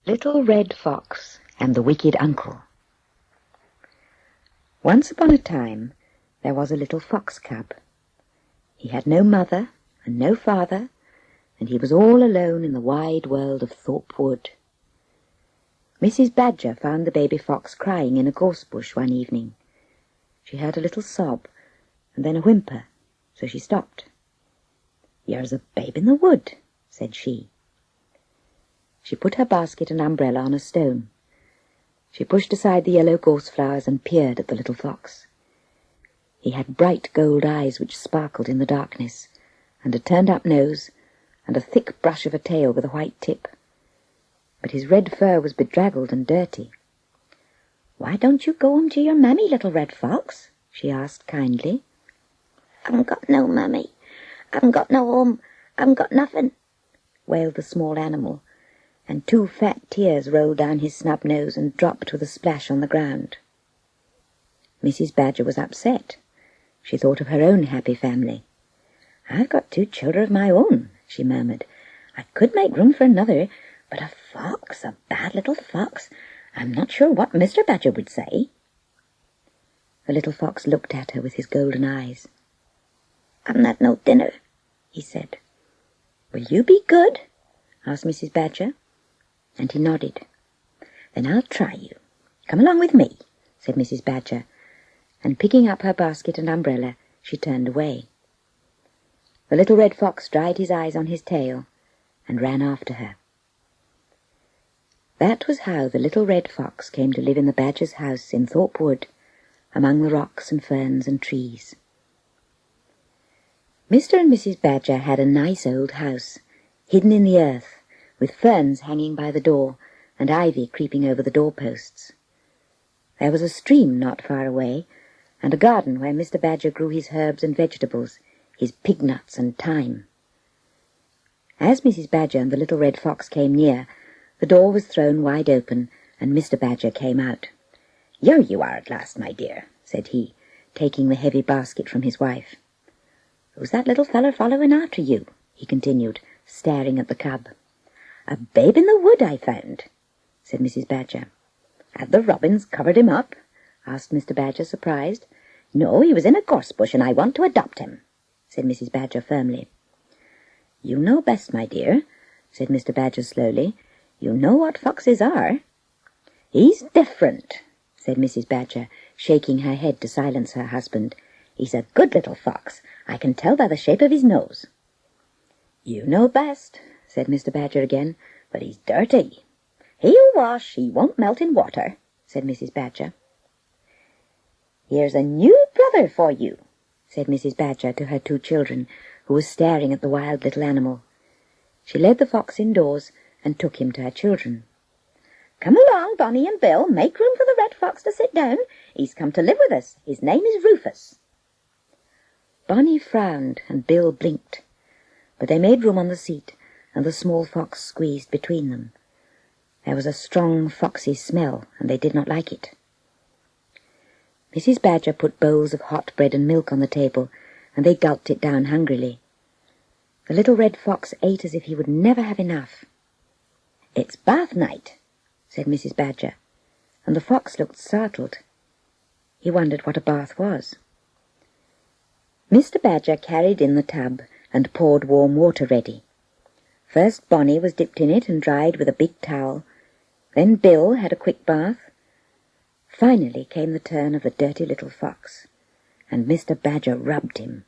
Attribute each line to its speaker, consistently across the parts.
Speaker 1: Little Red Fox and the Wicked Uncle. Once upon a time there was a little fox cub. He had no mother and no father, and he was all alone in the wide world of Thorpe Wood. Mrs. Badger found the baby fox crying in a gorse bush one evening. She heard a little sob and then a whimper, so she stopped. "Here's a babe in the wood," said she. She put her basket and umbrella on a stone. She pushed aside the yellow gorse flowers and peered at the little fox. He had bright gold eyes which sparkled in the darkness, and a turned-up nose, and a thick brush of a tail with a white tip. But his red fur was bedraggled and dirty. "Why don't you go home to your mammy, little red fox?" she asked kindly.
Speaker 2: "I've got no mammy. I've got no home. I've got nothing,"
Speaker 1: wailed the small animal, and 2 fat tears rolled down his snub nose and dropped with a splash on the ground. Mrs. Badger was upset. She thought of her own happy family. "I've got 2 children of my own," she murmured. "I could make room for another, but a fox, a bad little fox, I'm not sure what Mr. Badger would say." The little fox looked at her with his golden eyes.
Speaker 2: "I've had no dinner,"
Speaker 1: he said. "Will you be good?" asked Mrs. Badger. And he nodded. "Then I'll try you. Come along with me," said Mrs. Badger, and picking up her basket and umbrella, she turned away. The little red fox dried his eyes on his tail and ran after her. That was how the little red fox came to live in the Badger's house in Thorpe Wood, among the rocks and ferns and trees. Mr. and Mrs. Badger had a nice old house, hidden in the earth, with ferns hanging by the door and ivy creeping over the doorposts. There was a stream not far away, and a garden where Mr. Badger grew his herbs and vegetables, his pig nuts and thyme. As Mrs. Badger and the little red fox came near, the door was thrown wide open, and Mr. Badger came out. "Here you are at last, my dear," said he, taking the heavy basket from his wife. "Who's that little feller following after you?" he continued, staring at the cub. "A babe in the wood I found," said Mrs. Badger. "Had the robins covered him up?" asked Mr. Badger, surprised. "No, he was in a gorse bush, and I want to adopt him," said Mrs. Badger firmly. "You know best, my dear," said Mr. Badger slowly. "You know what foxes are." "He's different," said Mrs. Badger, shaking her head to silence her husband. "He's a good little fox. I can tell by the shape of his nose." "You know best," said Mr. Badger again, "but he's dirty." "He'll wash. He won't melt in water," said Mrs. Badger. "Here's a new brother for you," said Mrs. Badger to her 2 children, who were staring at the wild little animal. She led the fox indoors and took him to her children. "Come along, Bonnie and Bill. Make room for the red fox to sit down. He's come to live with us. His name is Rufus." Bonnie frowned and Bill blinked, but they made room on the seat, and the small fox squeezed between them. There was a strong foxy smell, and they did not like it. Mrs. Badger put bowls of hot bread and milk on the table, and they gulped it down hungrily. The little red fox ate as if he would never have enough. "It's bath night," said Mrs. Badger, and the fox looked startled. He wondered what a bath was. Mr. Badger carried in the tub and poured warm water ready. First Bonnie was dipped in it and dried with a big towel. Then Bill had a quick bath. Finally came the turn of the dirty little fox, and Mr. Badger rubbed him.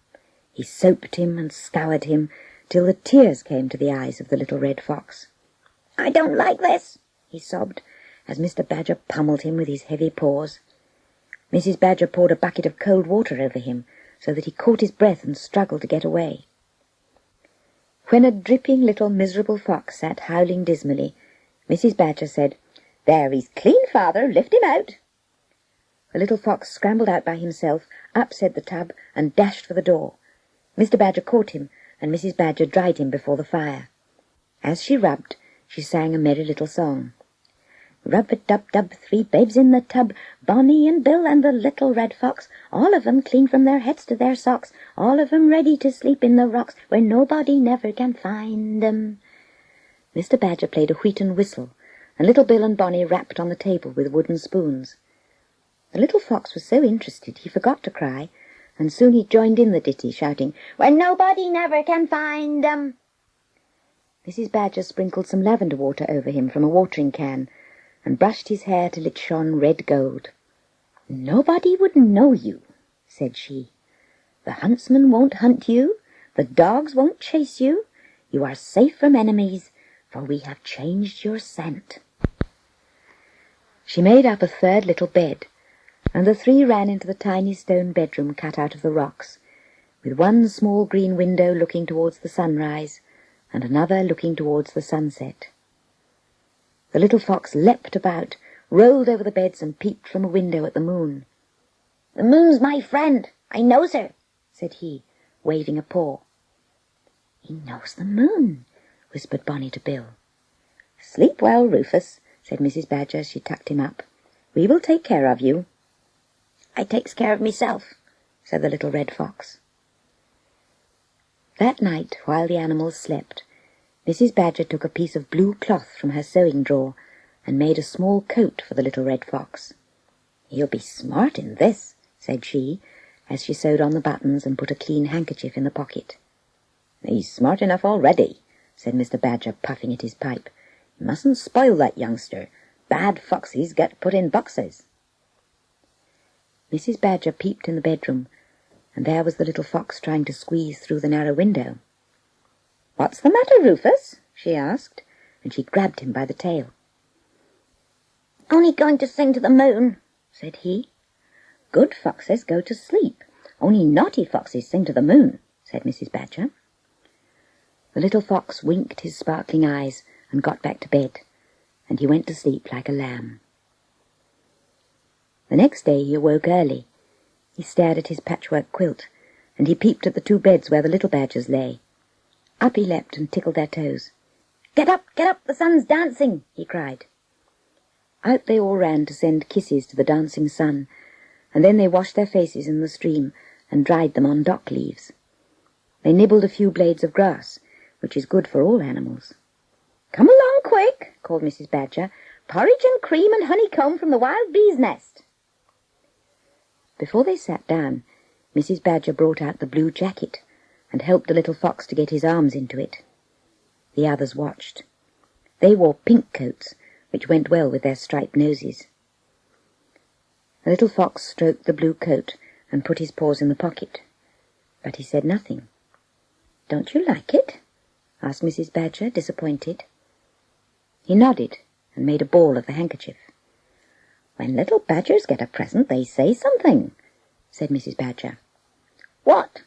Speaker 1: He soaped him and scoured him till the tears came to the eyes of the little red fox.
Speaker 2: "I don't like this,"
Speaker 1: he sobbed, as Mr. Badger pummeled him with his heavy paws. Mrs. Badger poured a bucket of cold water over him, so that he caught his breath and struggled to get away. When a dripping little miserable fox sat howling dismally, Mrs. Badger said, "There, he's clean, father. Lift him out." The little fox scrambled out by himself, upset the tub, and dashed for the door. Mr. Badger caught him, and Mrs. Badger dried him before the fire. As she rubbed, she sang a merry little song. "Rub-a-dub-dub, 3 babes in the tub, Bonnie and Bill and the little red fox, all of 'em clean from their heads to their socks, all of 'em ready to sleep in the rocks, where nobody never can find 'em." Mr. Badger played a wheaten whistle, and Little Bill and Bonnie rapped on the table with wooden spoons. The little fox was so interested he forgot to cry, and soon he joined in the ditty, shouting,
Speaker 2: "When nobody never can find 'em."
Speaker 1: Mrs. Badger sprinkled some lavender water over him from a watering can, and brushed his hair till it shone red gold. "Nobody would know you," said she. "The huntsman won't hunt you, the dogs won't chase you. You are safe from enemies, for we have changed your scent." She made up a third little bed, and the three ran into the tiny stone bedroom cut out of the rocks, with one small green window looking towards the sunrise, and another looking towards the sunset. The little fox leapt about, rolled over the beds, and peeped from a window at the moon.
Speaker 2: "The moon's my friend. I knows her,"
Speaker 1: said he, waving a paw. "He knows the moon," whispered Bonnie to Bill. "Sleep well, Rufus," said Mrs. Badger as she tucked him up. "We will take care of you."
Speaker 2: "I takes care of myself,"
Speaker 1: said the little red fox. That night, while the animals slept, Mrs. Badger took a piece of blue cloth from her sewing drawer and made a small coat for the little red fox. "He'll be smart in this," said she, as she sewed on the buttons and put a clean handkerchief in the pocket. "He's smart enough already," said Mr. Badger, puffing at his pipe. "You mustn't spoil that youngster. Bad foxes get put in boxes." Mrs. Badger peeped in the bedroom, and there was the little fox trying to squeeze through the narrow window. "What's the matter, Rufus?" she asked, and she grabbed him by the tail.
Speaker 2: "Only going to sing to the moon,"
Speaker 1: said he. "Good foxes go to sleep. Only naughty foxes sing to the moon," said Mrs. Badger. The little fox winked his sparkling eyes and got back to bed, and he went to sleep like a lamb. The next day he awoke early. He stared at his patchwork quilt, and he peeped at the two beds where the little badgers lay. Up he leapt and tickled their toes. Get up, the sun's dancing," he cried. Out they all ran to send kisses to the dancing sun, and then they washed their faces in the stream and dried them on dock leaves. They nibbled a few blades of grass, which is good for all animals. "Come along quick," called Mrs. Badger. "Porridge and cream and honeycomb from the wild bee's nest." Before they sat down, Mrs. Badger brought out the blue jacket and helped the little fox to get his arms into it. The others watched. They wore pink coats, which went well with their striped noses. The little fox stroked the blue coat and put his paws in the pocket, but he said nothing. "Don't you like it?" asked Mrs. Badger, disappointed. He nodded and made a ball of the handkerchief. "When little badgers get a present, they say something," said Mrs. Badger. "What?"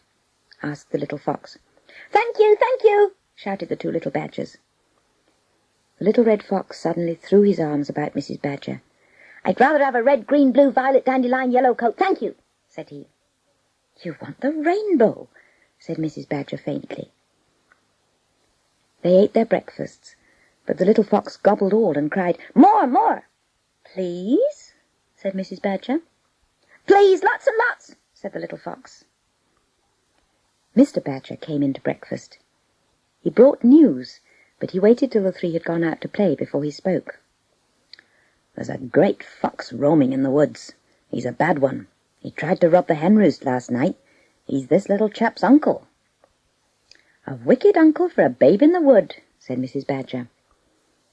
Speaker 1: asked the little fox. "Thank you," shouted the two little badgers. The little red fox suddenly threw his arms about Mrs. Badger. "I'd rather have a red, green, blue, violet, dandelion, yellow coat, thank you," said he. "You want the rainbow," said Mrs. Badger faintly. They ate their breakfasts, but the little fox gobbled all and cried, "More, more!" "Please?" said Mrs. Badger. "Please, lots and lots," said the little fox. Mr. Badger came in to breakfast. He brought news, but he waited till the three had gone out to play before he spoke. "There's a great fox roaming in the woods. He's a bad one. He tried to rob the hen roost last night. He's this little chap's uncle." "A wicked uncle for a babe in the wood," said Mrs. Badger.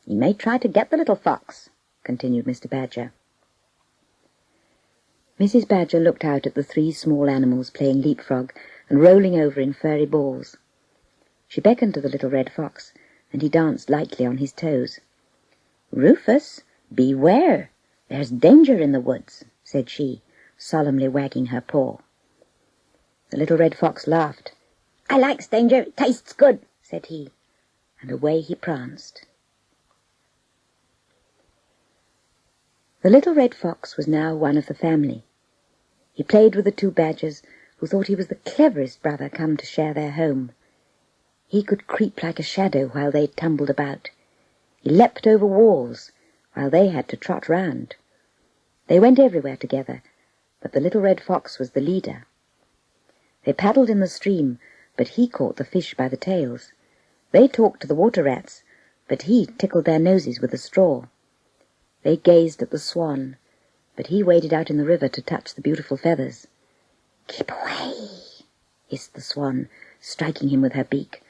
Speaker 1: "He may try to get the little fox," continued Mr. Badger. Mrs. Badger looked out at the three small animals playing leapfrog and rolling over in furry balls. She beckoned to the little red fox, and he danced lightly on his toes. "Rufus, beware! There's danger in the woods," said she, solemnly wagging her paw. The little red fox laughed. "I likes danger, it tastes good," said he, and away he pranced. The little red fox was now one of the family. He played with the two badgers, who thought he was the cleverest brother come to share their home. He could creep like a shadow while they tumbled about. He leapt over walls, while they had to trot round. They went everywhere together, but the little red fox was the leader. They paddled in the stream, but he caught the fish by the tails. They talked to the water rats, but he tickled their noses with a straw. They gazed at the swan, but he waded out in the river to touch the beautiful feathers. "Keep away," hissed the swan, striking him with her beak.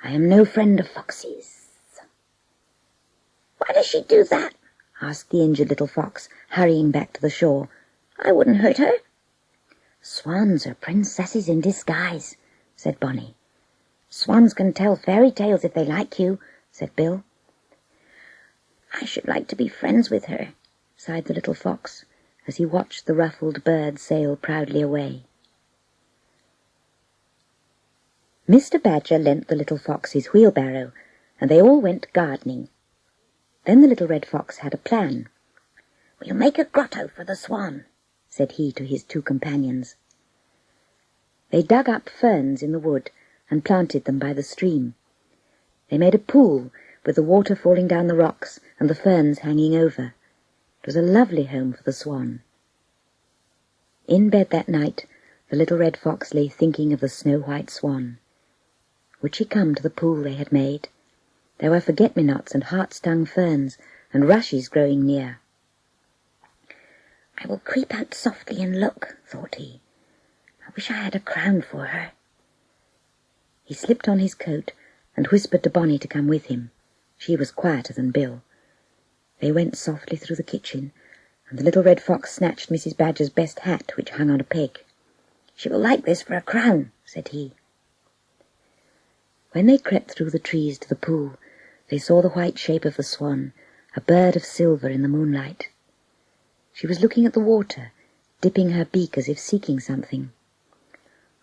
Speaker 1: "I am no friend of foxes."
Speaker 2: "Why does she do that?"
Speaker 1: asked the injured little fox, hurrying back to the shore.
Speaker 2: "I wouldn't hurt her."
Speaker 1: "Swans are princesses in disguise," said Bonnie. "Swans can tell fairy tales if they like you," said Bill.
Speaker 2: "I should like to be friends with her,"
Speaker 1: sighed the little fox, as he watched the ruffled bird sail proudly away. Mr. Badger lent the little fox his wheelbarrow, and they all went gardening. Then the little red fox had a plan.
Speaker 2: "We'll make a grotto for the swan,"
Speaker 1: said he to his two companions. They dug up ferns in the wood and planted them by the stream. They made a pool with the water falling down the rocks and the ferns hanging over. It was a lovely home for the swan. In bed that night, the little red fox lay thinking of the snow-white swan. Would she come to the pool they had made? There were forget-me-nots and heart-stung ferns and rushes growing near.
Speaker 2: "I will creep out softly and look," thought he. "I wish I had a crown for her."
Speaker 1: He slipped on his coat and whispered to Bonnie to come with him. She was quieter than Bill. They went softly through the kitchen, and the little red fox snatched Mrs. Badger's best hat, which hung on a peg.
Speaker 2: "She will like this for a crown," said he.
Speaker 1: When they crept through the trees to the pool, they saw the white shape of the swan, a bird of silver in the moonlight. She was looking at the water, dipping her beak as if seeking something.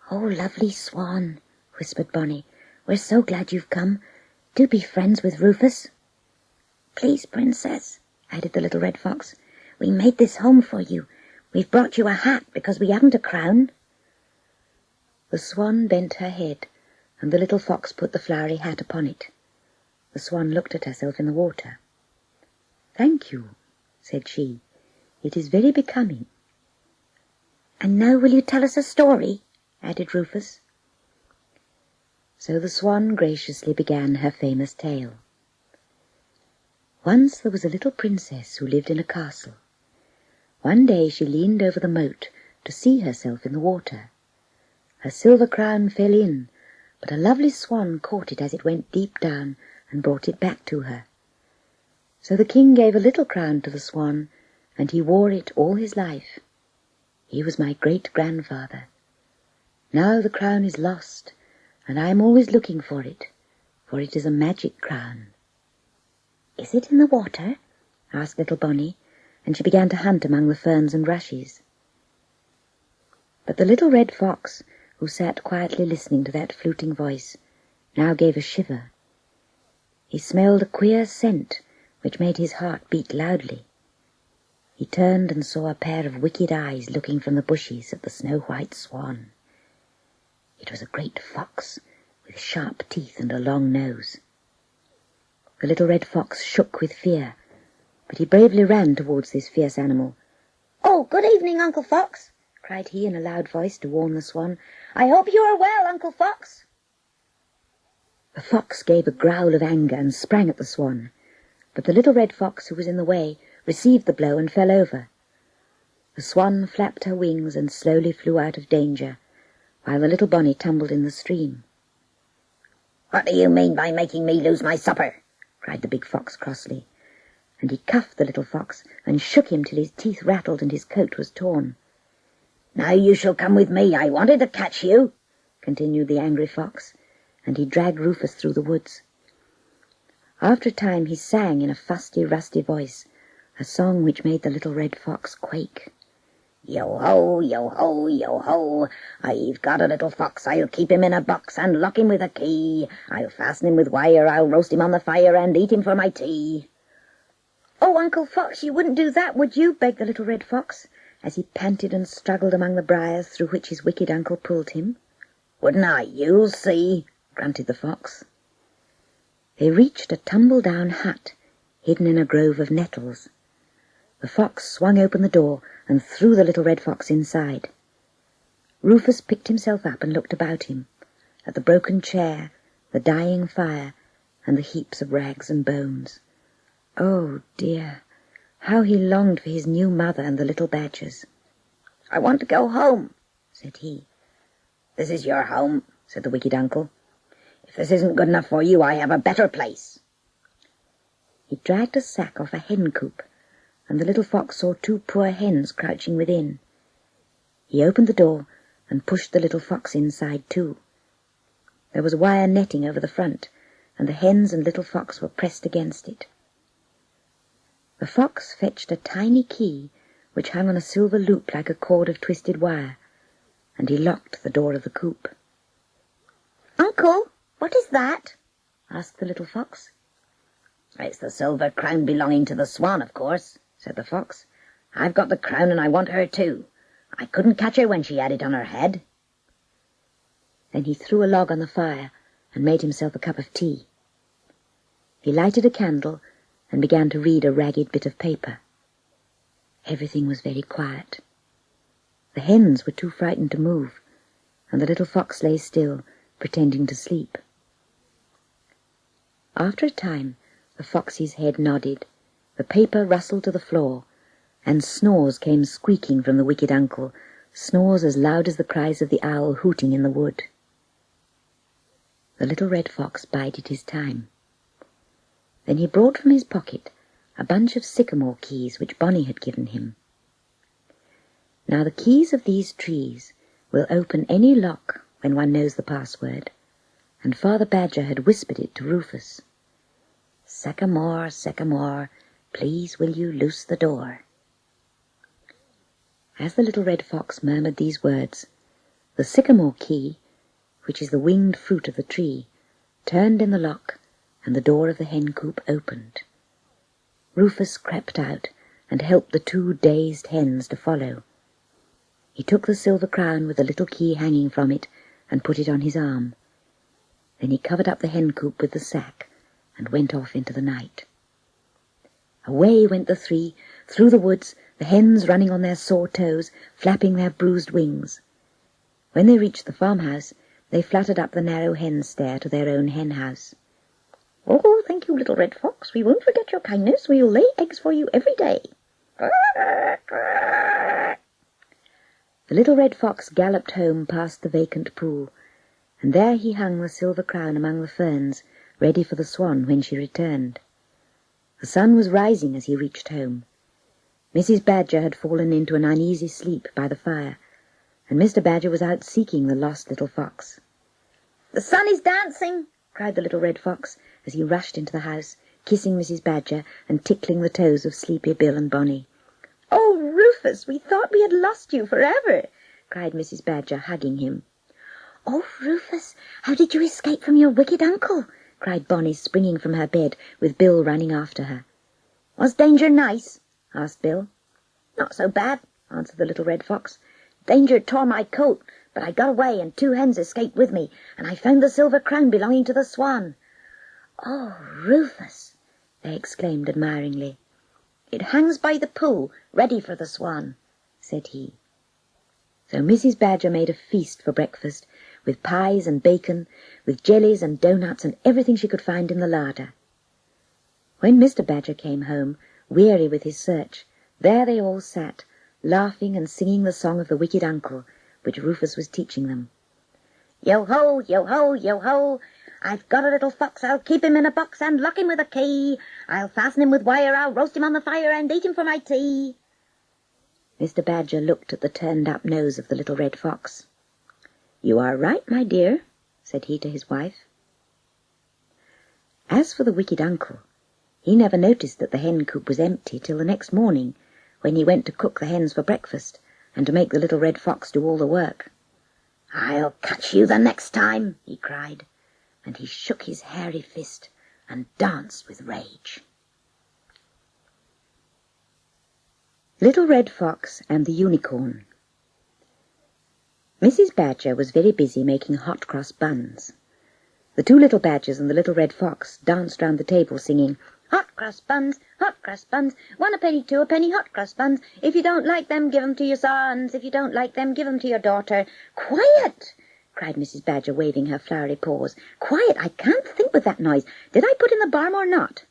Speaker 2: "Oh, lovely swan," whispered Bonnie. "We're so glad you've come. Do be friends with Rufus." "Please, Princess," added the little red fox, "we made this home for you. We've brought you a hat because we haven't a crown."
Speaker 1: The swan bent her head, and the little fox put the flowery hat upon it. The swan looked at herself in the water. "Thank you," said she. "It is very becoming."
Speaker 2: "And now will you tell us a story?" added Rufus.
Speaker 1: So the swan graciously began her famous tale. Once there was a little princess who lived in a castle. One day she leaned over the moat to see herself in the water. Her silver crown fell in, but a lovely swan caught it as it went deep down and brought it back to her. So the king gave a little crown to the swan, and he wore it all his life. He was my great-grandfather. Now the crown is lost, and I am always looking for it is a magic crown.
Speaker 2: "Is it in the water?"
Speaker 1: asked little Bonnie, and she began to hunt among the ferns and rushes. But the little red fox, who sat quietly listening to that fluting voice, now gave a shiver. He smelled a queer scent which made his heart beat loudly. He turned and saw a pair of wicked eyes looking from the bushes at the snow-white swan. It was a great fox with sharp teeth and a long nose. The little red fox shook with fear, but he bravely ran towards this fierce animal.
Speaker 2: "Oh, good evening, Uncle Fox,"
Speaker 1: cried he in a loud voice to warn the swan.
Speaker 2: "I hope you are well, Uncle Fox."
Speaker 1: The fox gave a growl of anger and sprang at the swan, but the little red fox who was in the way received the blow and fell over. The swan flapped her wings and slowly flew out of danger, while the little Bonnie tumbled in the stream.
Speaker 2: "What do you mean by making me lose my supper?"
Speaker 1: cried the big fox crossly, and he cuffed the little fox and shook him till his teeth rattled and his coat was torn.
Speaker 2: "Now you shall come with me. I wanted to catch you,"
Speaker 1: continued the angry fox, and he dragged Rufus through the woods. After a time he sang in a fusty, rusty voice, a song which made the little red fox quake.
Speaker 2: "Yo-ho, yo-ho, yo-ho, I've got a little fox, I'll keep him in a box and lock him with a key. I'll fasten him with wire, I'll roast him on the fire and eat him for my tea."
Speaker 1: "Oh, Uncle Fox, you wouldn't do that, would you?" begged the little red fox, as he panted and struggled among the briars through which his wicked uncle pulled him.
Speaker 2: "Wouldn't I? You'll see," grunted the fox.
Speaker 1: They reached a tumble-down hut, hidden in a grove of nettles. The fox swung open the door and threw the little red fox inside. Rufus picked himself up and looked about him, at the broken chair, the dying fire, and the heaps of rags and bones. Oh, dear,
Speaker 2: How he longed for his new mother and the little badgers.
Speaker 3: "I want to go home,"
Speaker 2: said he.
Speaker 3: "This is your home," said the wicked uncle. "If this isn't good enough for you, I have a better place."
Speaker 2: He dragged a sack off a hen coop, and the little fox saw 2 poor hens crouching within. He opened the door and pushed the little fox inside too. There was wire netting over the front, and the hens and little fox were pressed against it. The fox fetched a tiny key which hung on a silver loop like a cord of twisted wire, and he locked the door of the coop.
Speaker 3: "Uncle, what is that?"
Speaker 2: asked the little fox.
Speaker 3: "It's the silver crown belonging to the swan, of course," said the fox. "I've got the crown and I want her too. I couldn't catch her when she had it on her head."
Speaker 2: Then he threw a log on the fire and made himself a cup of tea. He lighted a candle and began to read a ragged bit of paper. Everything was very quiet. The hens were too frightened to move, and the little fox lay still, pretending to sleep. After a time, the foxy's head nodded, the paper rustled to the floor, and snores came squeaking from the wicked uncle, snores as loud as the cries of the owl hooting in the wood. The little red fox bided his time. Then he brought from his pocket a bunch of sycamore keys which Bonnie had given him. Now the keys of these trees will open any lock when one knows the password, and Father Badger had whispered it to Rufus. "Sycamore, sycamore, please will you loose the door?" As the little red fox murmured these words, the sycamore key, which is the winged fruit of the tree, turned in the lock, and the door of the hen coop opened. Rufus crept out and helped the 2 dazed hens to follow. He took the silver crown with the little key hanging from it and put it on his arm. Then he covered up the hen coop with the sack and went off into the night. Away went the 3, through the woods, the hens running on their sore toes, flapping their bruised wings. When they reached the farmhouse, they fluttered up the narrow hen stair to their own hen house.
Speaker 3: "Oh, thank you, little red fox. We won't forget your kindness. We'll lay eggs for you every day."
Speaker 2: The little red fox galloped home past the vacant pool, and there he hung the silver crown among the ferns, ready for the swan when she returned. The sun was rising as he reached home. Mrs. Badger had fallen into an uneasy sleep by the fire, and Mr. Badger was out seeking the lost little fox.
Speaker 3: "The sun is dancing,"
Speaker 2: cried the little red fox as he rushed into the house, kissing Mrs. Badger and tickling the toes of Sleepy Bill and Bonnie.
Speaker 3: "Oh, Rufus, we thought we had lost you forever,"
Speaker 2: cried Mrs. Badger, hugging him.
Speaker 1: "Oh, Rufus, how did you escape from your wicked uncle?"
Speaker 2: cried Bonnie, springing from her bed, with Bill running after her.
Speaker 3: "Was danger nice?"
Speaker 2: asked Bill.
Speaker 3: "Not so bad," answered the little red fox. "Danger tore my coat, but I got away and 2 hens escaped with me, and I found the silver crown belonging to the swan."
Speaker 1: "Oh, Rufus!"
Speaker 2: they exclaimed admiringly.
Speaker 3: "It hangs by the pool, ready for the swan,"
Speaker 2: said he. So Mrs. Badger made a feast for breakfast, with pies and bacon, with jellies and doughnuts and everything she could find in the larder. When Mr. Badger came home, weary with his search, there they all sat, laughing and singing the song of the wicked uncle, which Rufus was teaching them.
Speaker 3: "Yo-ho, yo-ho, yo-ho! I've got a little fox, I'll keep him in a box and lock him with a key. I'll fasten him with wire, I'll roast him on the fire and eat him for my tea."
Speaker 2: Mr. Badger looked at the turned-up nose of the little red fox. "You are right, my dear," said he to his wife. As for the wicked uncle, he never noticed that the hen coop was empty till the next morning, when he went to cook the hens for breakfast and to make the little red fox do all the work.
Speaker 3: "I'll catch you the next time," he cried,
Speaker 2: and he shook his hairy fist and danced with rage. Little Red Fox and the Unicorn. Mrs. Badger was very busy making hot-cross buns. The 2 little badgers and the little red fox danced round the table singing,
Speaker 3: hot cross buns, 1 a penny, 2 a penny, hot cross buns. If you don't like them, give them to your sons. If you don't like them, give them to your daughter."
Speaker 2: "Quiet!" cried Mrs. Badger, waving her flowery paws. "Quiet! I can't think with that noise. Did I put in the barm or not?"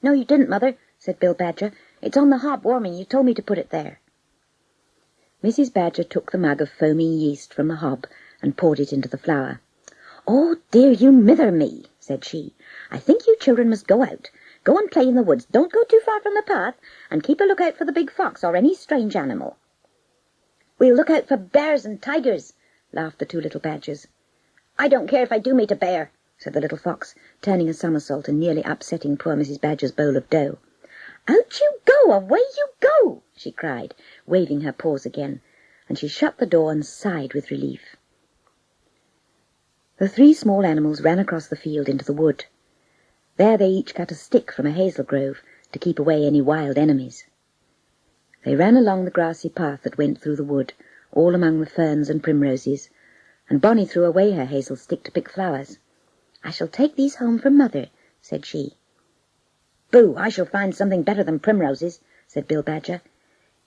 Speaker 3: "No, you didn't, Mother," said Bill Badger. It's on the hob warming. You told me to put it there.
Speaker 1: Mrs. Badger took the mug of foaming yeast from the hob and poured it into the flour.
Speaker 3: "Oh, dear, you mither me," said she. "I think you children must go out. Go and play in the woods. Don't go too far from the path, and keep a look-out for the big fox or any strange animal." "We'll look out for bears and tigers," laughed the two little badgers. "I don't care if I do meet a bear," said the little fox, turning a somersault and nearly upsetting poor Mrs. Badger's bowl of dough. "Out you go! Away you go!" she cried, waving her paws again, and she shut the door and sighed with relief. The three small animals ran across the field into the wood. There they each cut a stick from a hazel grove to keep away any wild enemies. They ran along the grassy path that went through the wood, all among the ferns and primroses, and Bonnie threw away her hazel stick to pick flowers. "I shall take these home for Mother," said she. "Boo, I shall find something better than primroses," said Bill Badger.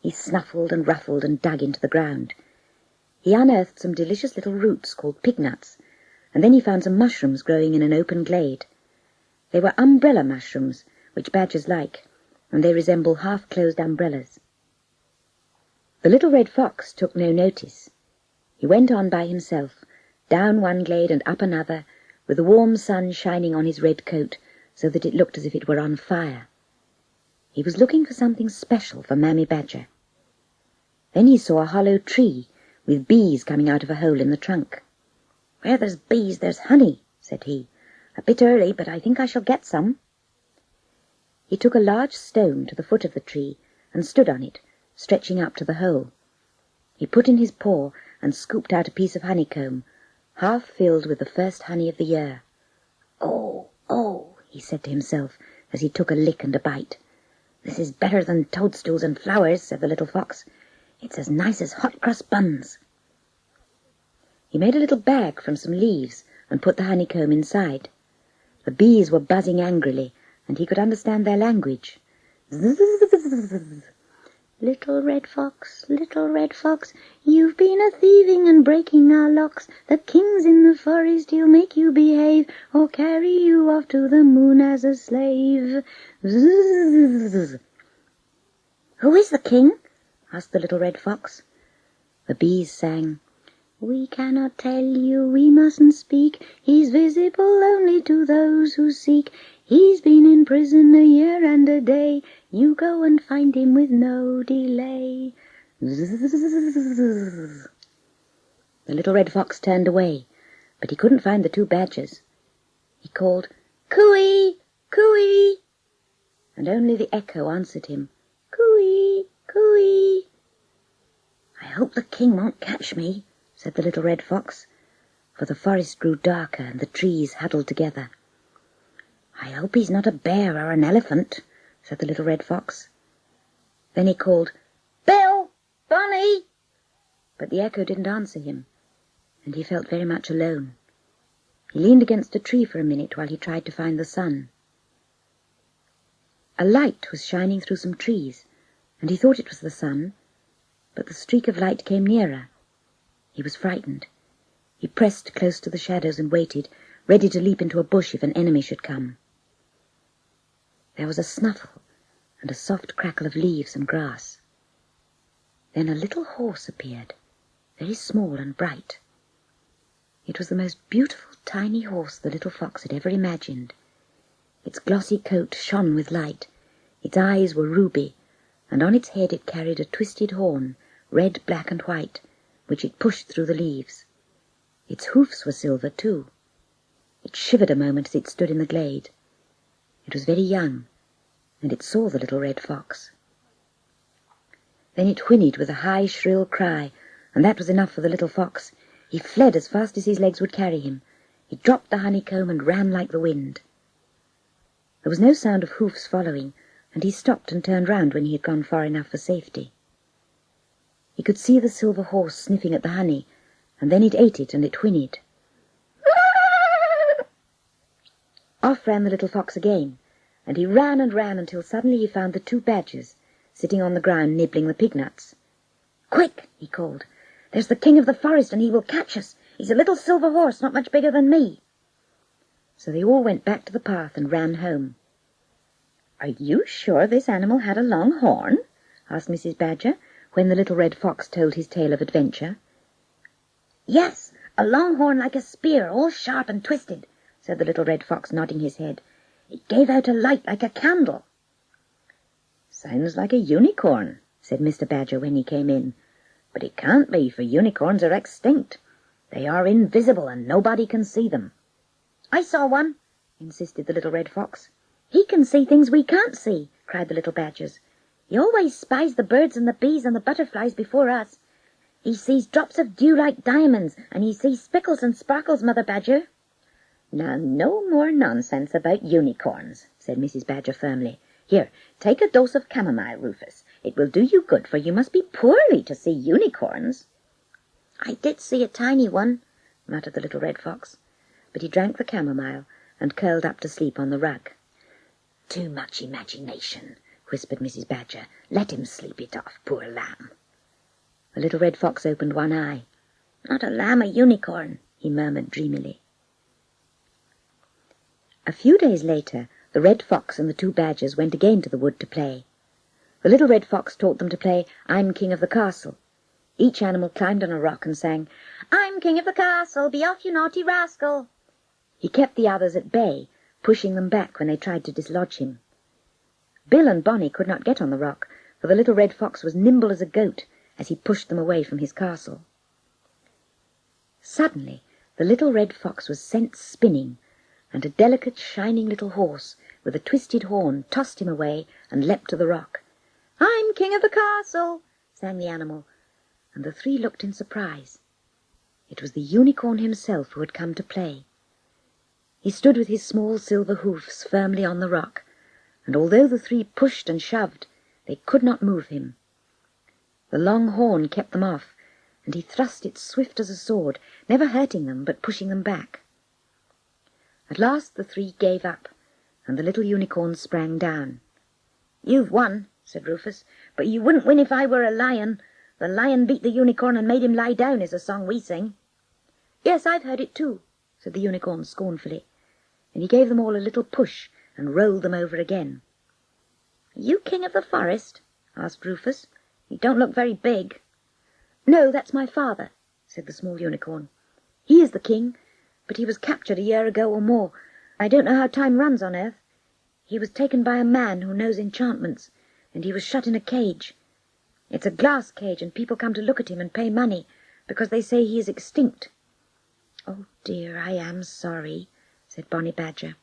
Speaker 3: He snuffled and ruffled and dug into the ground. He unearthed some delicious little roots called pignuts, and then he found some mushrooms growing in an open glade. They were umbrella mushrooms, which badgers like, and they resemble half-closed umbrellas. The little red fox took no notice. He went on by himself, down one glade and up another, with the warm sun shining on his red coat, so that it looked as if it were on fire. He was looking for something special for Mammy Badger. Then he saw a hollow tree, with bees coming out of a hole in the trunk. "Where there's bees, there's honey," said he. "A bit early, but I think I shall get some." He took a large stone to the foot of the tree and stood on it, stretching up to the hole. He put in his paw and scooped out a piece of honeycomb, half filled with the first honey of the year. "Oh, oh," he said to himself as he took a lick and a bite. "This is better than toadstools and flowers," said the little fox. "It's as nice as hot-cross buns." He made a little bag from some leaves and put the honeycomb inside. The bees were buzzing angrily, and he could understand their language. "Zzz, little red fox, you've been a-thieving and breaking our locks. The king's in the forest, he'll make you behave, or carry you off to the moon as a slave. Zzz." "Who is the king?" asked the little red fox. The bees sang, "We cannot tell you, we mustn't speak. He's visible only to those who seek. He's been in prison a year and a day. You go and find him with no delay." Zzz. The little red fox turned away, but he couldn't find the two badgers. He called, "Cooey, cooey," and only the echo answered him, "Cooey, cooey." "I hope the king won't catch me," said the little red fox, for the forest grew darker and the trees huddled together. "I hope he's not a bear or an elephant," said the little red fox. Then he called, "Bill! Bonnie!" But the echo didn't answer him, and he felt very much alone. He leaned against a tree for a minute while he tried to find the sun. A light was shining through some trees, and he thought it was the sun, but the streak of light came nearer. He was frightened. He pressed close to the shadows and waited, ready to leap into a bush if an enemy should come. There was a snuffle and a soft crackle of leaves and grass. Then a little horse appeared, very small and bright. It was the most beautiful tiny horse the little fox had ever imagined. Its glossy coat shone with light, its eyes were ruby, and on its head it carried a twisted horn, red, black, and white, which it pushed through the leaves. Its hoofs were silver too. It shivered a moment as it stood in the glade. It was very young, and it saw the little red fox. Then it whinnied with a high, shrill cry, and that was enough for the little fox. He fled as fast as his legs would carry him. He dropped the honeycomb and ran like the wind. There was no sound of hoofs following, and he stopped and turned round when he had gone far enough for safety. He could see the silver horse sniffing at the honey, and then it ate it and it whinnied. Off ran the little fox again, and he ran and ran until suddenly he found the two badgers sitting on the ground nibbling the pignuts. "Quick!" he called. "There's the king of the forest, and he will catch us. He's a little silver horse, not much bigger than me." So they all went back to the path and ran home. "Are you sure this animal had a long horn?" asked Mrs. Badger, when the little red fox told his tale of adventure.
Speaker 2: "Yes, a long horn like a spear, all sharp and twisted," said the little red fox, nodding his head. "It gave out a light like a candle."
Speaker 3: "Sounds like a unicorn," said Mr. Badger when he came in. "But it can't be, for unicorns are extinct. They are invisible and nobody can see them."
Speaker 2: "I saw one," insisted the little red fox. "He can see things we can't see," cried the little badgers. "He always spies the birds and the bees and the butterflies before us. He sees drops of dew like diamonds, and he sees speckles and sparkles, Mother Badger."
Speaker 3: "Now, no more nonsense about unicorns," said Mrs. Badger firmly. "Here, take a dose of chamomile, Rufus. It will do you good, for you must be poorly to see unicorns."
Speaker 2: "I did see a tiny one,"
Speaker 3: muttered the little red fox, but he drank the chamomile and curled up to sleep on the rug. "Too much imagination," whispered Mrs. Badger. "Let him sleep it off, poor lamb." The little red fox opened one eye.
Speaker 2: "Not a lamb, a unicorn,"
Speaker 3: he murmured dreamily. A few days later, the red fox and the two badgers went again to the wood to play. The little red fox taught them to play "I'm King of the Castle." Each animal climbed on a rock and sang,
Speaker 2: "I'm king of the castle, be off you naughty rascal."
Speaker 3: He kept the others at bay, pushing them back when they tried to dislodge him. Bill and Bonnie could not get on the rock, for the little red fox was nimble as a goat as he pushed them away from his castle. Suddenly the little red fox was sent spinning, and a delicate shining little horse with a twisted horn tossed him away and leapt to the rock. "I'm king of the castle," sang the animal, and the three looked in surprise. It was the unicorn himself who had come to play. He stood with his small silver hoofs firmly on the rock, and although the three pushed and shoved, they could not move him. The long horn kept them off, and he thrust it swift as a sword, never hurting them but pushing them back. At last the three gave up, and the little unicorn sprang down.
Speaker 2: "You've won," said Rufus, "but you wouldn't win if I were a lion. The lion beat the unicorn and made him lie down is a song we sing."
Speaker 3: "Yes, I've heard it too," said the unicorn scornfully, and he gave them all a little push and rolled them over again.
Speaker 2: "Are you king of the forest?" asked Rufus. "You don't look very big."
Speaker 3: "No, that's my father," said the small unicorn. "He is the king, but he was captured a year ago or more. I don't know how time runs on earth. He was taken by a man who knows enchantments, and he was shut in a cage. It's a glass cage, and people come to look at him and pay money, because they say he is extinct." "Oh dear, I am sorry," said Bonnie Badger.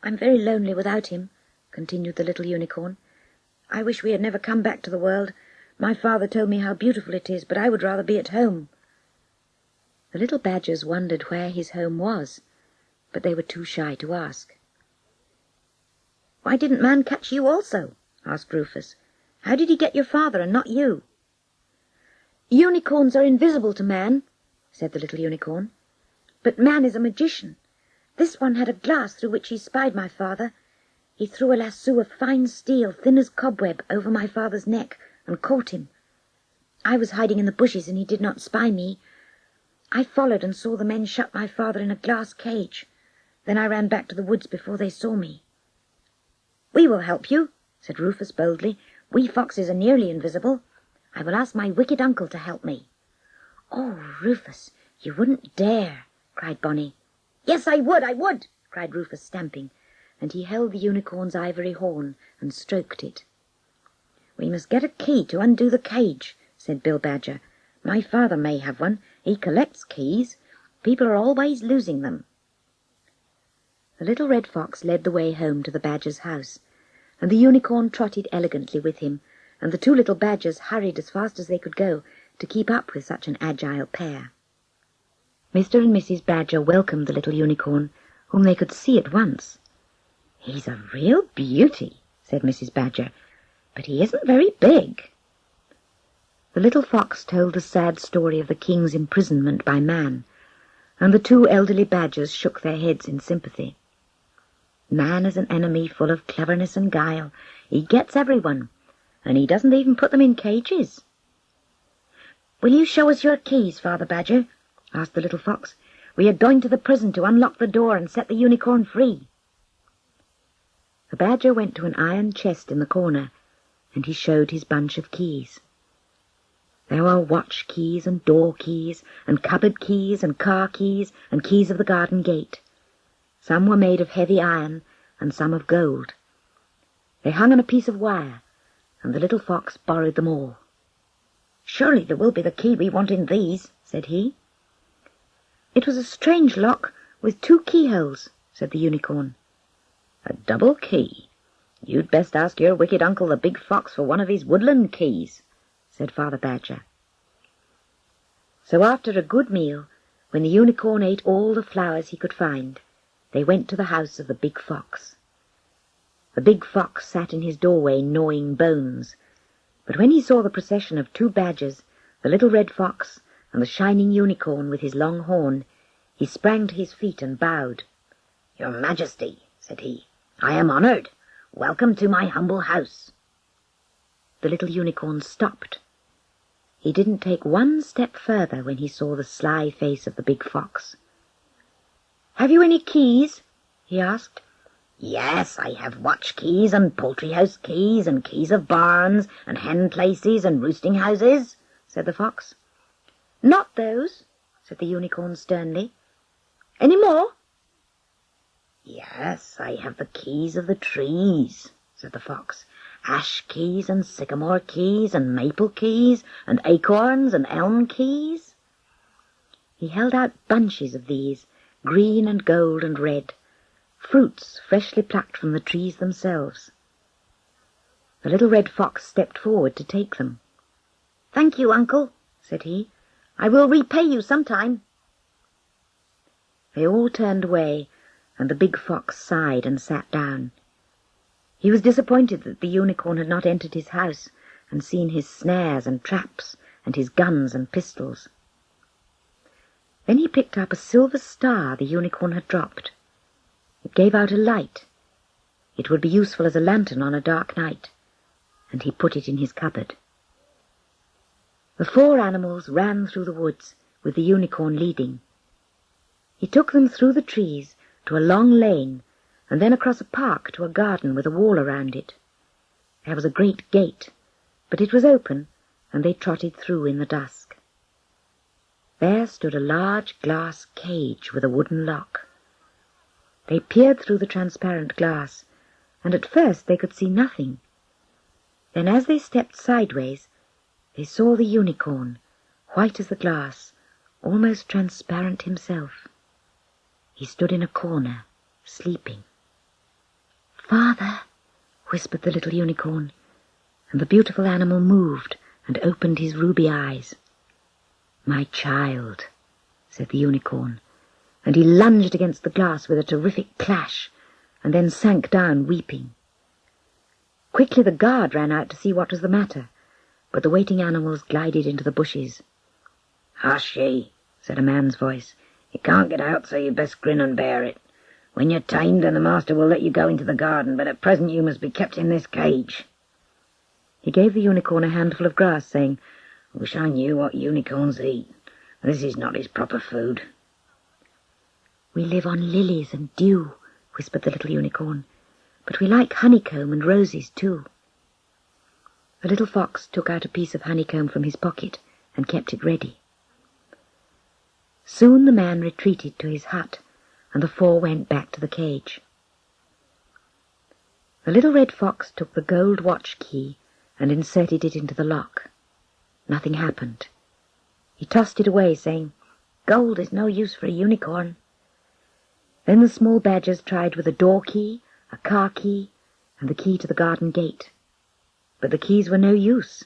Speaker 3: "I'm very lonely without him," continued the little unicorn. "I wish we had never come back to the world. My father told me how beautiful it is, but I would rather be at home." The little badgers wondered where his home was, but they were too shy to ask.
Speaker 2: "Why didn't man catch you also?" asked Rufus. "How did he get your father and not you?"
Speaker 3: "Unicorns are invisible to man," said the little unicorn, "but man is a magician. This one had a glass through which he spied my father. He threw a lasso of fine steel, thin as cobweb, over my father's neck and caught him. I was hiding in the bushes, and he did not spy me. I followed and saw the men shut my father in a glass cage. Then I ran back to the woods before they saw me."
Speaker 2: "We will help you," said Rufus boldly. "We foxes are nearly invisible. I will ask my wicked uncle to help me."
Speaker 3: "Oh, Rufus, you wouldn't dare," cried Bonnie.
Speaker 2: "Yes, I would,"
Speaker 3: cried Rufus, stamping, and he held the unicorn's ivory horn and stroked it.
Speaker 2: "We must get a key to undo the cage," said Bill Badger. "My father may have one. He collects keys. People are always losing them."
Speaker 3: The little red fox led the way home to the badger's house, and the unicorn trotted elegantly with him, and the two little badgers hurried as fast as they could go to keep up with such an agile pair. Mr. and Mrs. Badger welcomed the little unicorn, whom they could see at once.
Speaker 2: "He's a real beauty," said Mrs. Badger, "but he isn't very big."
Speaker 3: The little fox told the sad story of the king's imprisonment by man, and the two elderly badgers shook their heads in sympathy.
Speaker 2: "Man is an enemy full of cleverness and guile. He gets everyone, and he doesn't even put them in cages." "Will you show us your keys, Father Badger?" asked the little fox. "We are going to the prison to unlock the door and set the unicorn free."
Speaker 3: The badger went to an iron chest in the corner, and he showed his bunch of keys. There were watch keys and door keys and cupboard keys and car keys and keys of the garden gate. Some were made of heavy iron and some of gold. They hung on a piece of wire, and the little fox borrowed them all. "Surely there will be the key we want in these," said he. "It was a strange lock with 2 keyholes," said the unicorn. "A double key? You'd best ask your wicked uncle the big fox for one of his woodland keys," said Father Badger. So after a good meal, when the unicorn ate all the flowers he could find, they went to the house of the big fox. The big fox sat in his doorway gnawing bones, but when he saw the procession of 2 badgers, the little red fox, and the shining unicorn with his long horn, he sprang to his feet and bowed. "Your Majesty," said he, "I am honoured. Welcome to my humble house." The little unicorn stopped. He didn't take one step further when he saw the sly face of the big fox. "Have you any keys?" he asked. "Yes, I have watch keys and poultry-house keys and keys of barns and hen places and roosting houses," said the fox. "Not those," said the unicorn sternly. "Any more?" "Yes, I have the keys of the trees," said the fox. "Ash keys and sycamore keys and maple keys and acorns and elm keys." He held out bunches of these, green and gold and red, fruits freshly plucked from the trees themselves. The little red fox stepped forward to take them. "Thank you, uncle," said he. "I will repay you sometime." They all turned away, and the big fox sighed and sat down. He was disappointed that the unicorn had not entered his house and seen his snares and traps and his guns and pistols. Then he picked up a silver star the unicorn had dropped. It gave out a light. It would be useful as a lantern on a dark night, and he put it in his cupboard. The 4 animals ran through the woods, with the unicorn leading. He took them through the trees to a long lane, and then across a park to a garden with a wall around it. There was a great gate, but it was open, and they trotted through in the dusk. There stood a large glass cage with a wooden lock. They peered through the transparent glass, and at first they could see nothing. Then as they stepped sideways, they saw the unicorn, white as the glass, almost transparent himself. He stood in a corner, sleeping. "Father," whispered the little unicorn, and the beautiful animal moved and opened his ruby eyes. "My child," said the unicorn, and he lunged against the glass with a terrific clash, and then sank down weeping. Quickly the guard ran out to see what was the matter, but the waiting animals glided into the bushes. "Hush ye," said a man's voice. "You can't get out, so you'd best grin and bear it. When you're tamed, then the master will let you go into the garden, but at present you must be kept in this cage." He gave the unicorn a handful of grass, saying, "I wish I knew what unicorns eat. This is not his proper food." "We live on lilies and dew," whispered the little unicorn, "but we like honeycomb and roses too." The little fox took out a piece of honeycomb from his pocket and kept it ready. Soon the man retreated to his hut, and the 4 went back to the cage. The little red fox took the gold watch key and inserted it into the lock. Nothing happened. He tossed it away, saying, "Gold is no use for a unicorn." Then the small badgers tried with a door key, a car key, and the key to the garden gate. But the keys were no use.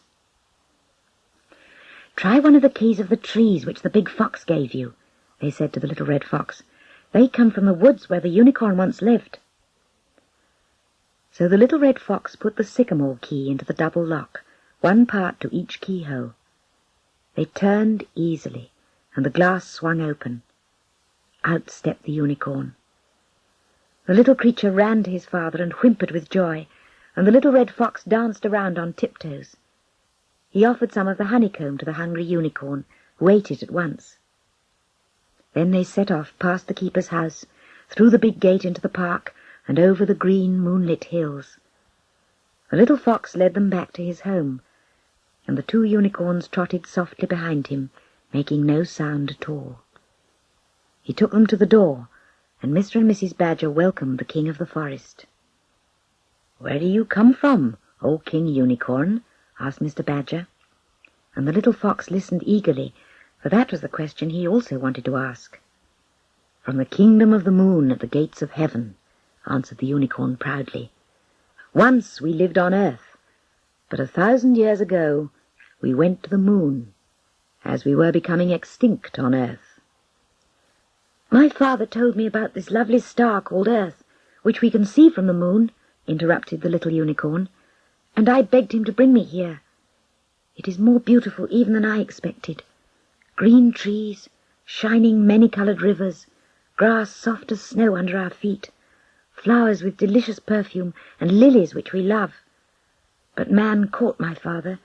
Speaker 3: "Try one of the keys of the trees which the big fox gave you," they said to the little red fox. "They come from the woods where the unicorn once lived." So the little red fox put the sycamore key into the double lock, 1 part to each keyhole. They turned easily, and the glass swung open. Out stepped the unicorn. The little creature ran to his father and whimpered with joy, and the little red fox danced around on tiptoes. He offered some of the honeycomb to the hungry unicorn, who ate it at once. Then they set off past the keeper's house, through the big gate into the park, and over the green moonlit hills. The little fox led them back to his home, and the 2 unicorns trotted softly behind him, making no sound at all. He took them to the door, and Mr. and Mrs. Badger welcomed the king of the forest. "Where do you come from, O King Unicorn?" asked Mr. Badger. And the little fox listened eagerly, for that was the question he also wanted to ask. "From the kingdom of the moon at the gates of heaven," answered the unicorn proudly. "Once we lived on earth, but 1,000 years ago we went to the moon, as we were becoming extinct on earth." "My father told me about this lovely star called Earth, which we can see from the moon," interrupted the little unicorn, "and I begged him to bring me here. It is more beautiful even than I expected. Green trees, shining many-coloured rivers, grass soft as snow under our feet, flowers with delicious perfume, and lilies which we love. But man caught my father,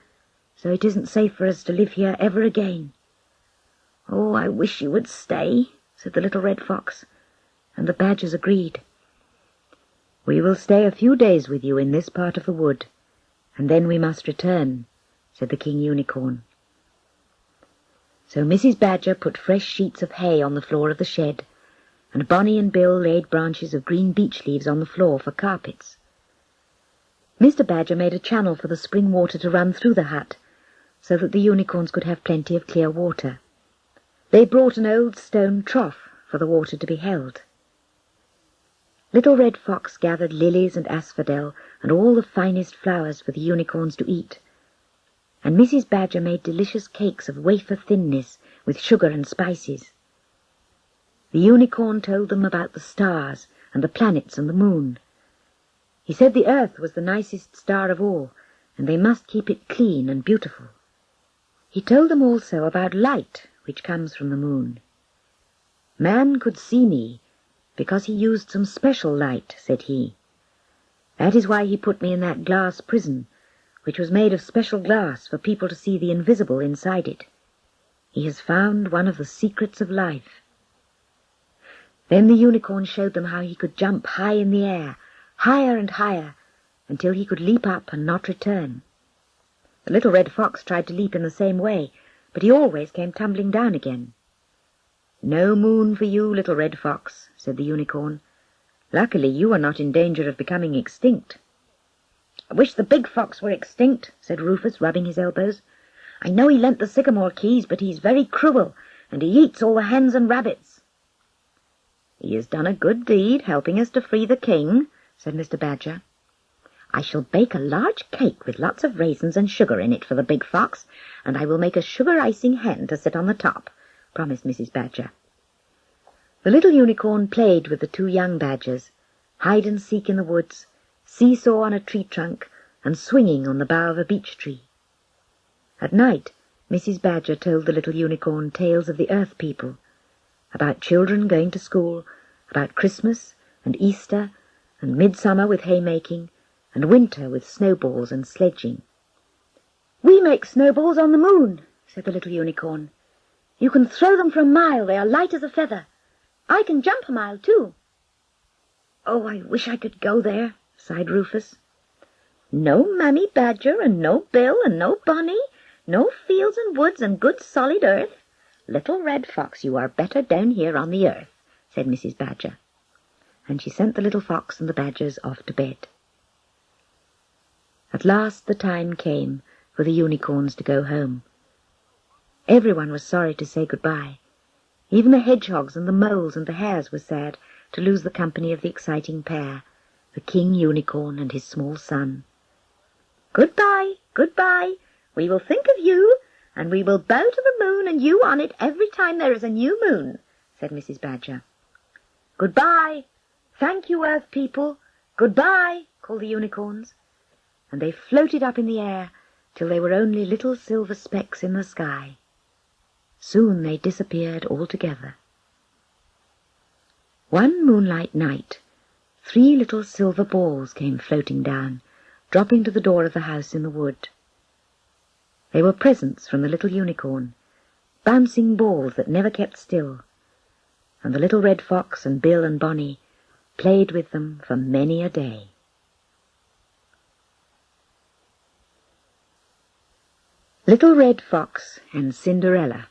Speaker 3: so it isn't safe for us to live here ever again." "Oh, I wish you would stay," said the little red fox, and the badgers agreed. "We will stay a few days with you in this part of the wood, and then we must return," said the King Unicorn. So Mrs. Badger put fresh sheets of hay on the floor of the shed, and Bonnie and Bill laid branches of green beech leaves on the floor for carpets. Mr. Badger made a channel for the spring water to run through the hut, so that the unicorns could have plenty of clear water. They brought an old stone trough for the water to be held. Little Red Fox gathered lilies and asphodel and all the finest flowers for the unicorns to eat, and Mrs. Badger made delicious cakes of wafer thinness with sugar and spices. The unicorn told them about the stars and the planets and the moon. He said the earth was the nicest star of all, and they must keep it clean and beautiful. He told them also about light, which comes from the moon. "Man could see me because he used some special light," said he. "That is why he put me in that glass prison, which was made of special glass for people to see the invisible inside it. He has found one of the secrets of life." Then the unicorn showed them how he could jump high in the air, higher and higher, until he could leap up and not return. The little red fox tried to leap in the same way, but he always came tumbling down again. "No moon for you, little red fox," said the unicorn. "Luckily you are not in danger of becoming extinct." "I wish the big fox were extinct," said Rufus, rubbing his elbows. "I know he lent the sycamore keys, but he's very cruel, and he eats all the hens and rabbits." "He has done a good deed, helping us to free the king," said Mr. Badger. "I shall bake a large cake with lots of raisins and sugar in it for the big fox, and I will make a sugar-icing hen to sit on the top," promised Mrs. Badger. The little unicorn played with the 2 young badgers, hide-and-seek in the woods, seesaw on a tree trunk, and swinging on the bough of a beech tree. At night, Mrs. Badger told the little unicorn tales of the earth people, about children going to school, about Christmas and Easter and midsummer with haymaking, and winter with snowballs and sledging. "We make snowballs on the moon," said the little unicorn. "You can throw them for a mile, they are light as a feather. I can jump a mile too." "Oh, I wish I could go there," sighed Rufus. "No Mammy Badger and no Bill and no Bonnie, no fields and woods and good solid earth. Little Red Fox, you are better down here on the earth," said Mrs. Badger. And she sent the little fox and the badgers off to bed. At last the time came for the unicorns to go home. Everyone was sorry to say goodbye. Even the hedgehogs and the moles and the hares were sad to lose the company of the exciting pair, the King Unicorn and his small son. "Goodbye, goodbye. We will think of you, and we will bow to the moon and you on it every time there is a new moon," said Mrs. Badger. "Goodbye. Thank you, earth people. Goodbye," called the unicorns, and they floated up in the air till they were only little silver specks in the sky. Soon they disappeared altogether. One moonlight night, 3 little silver balls came floating down, dropping to the door of the house in the wood. They were presents from the little unicorn, bouncing balls that never kept still, and the little red fox and Bill and Bonnie played with them for many a day. Little Red Fox and Cinderella.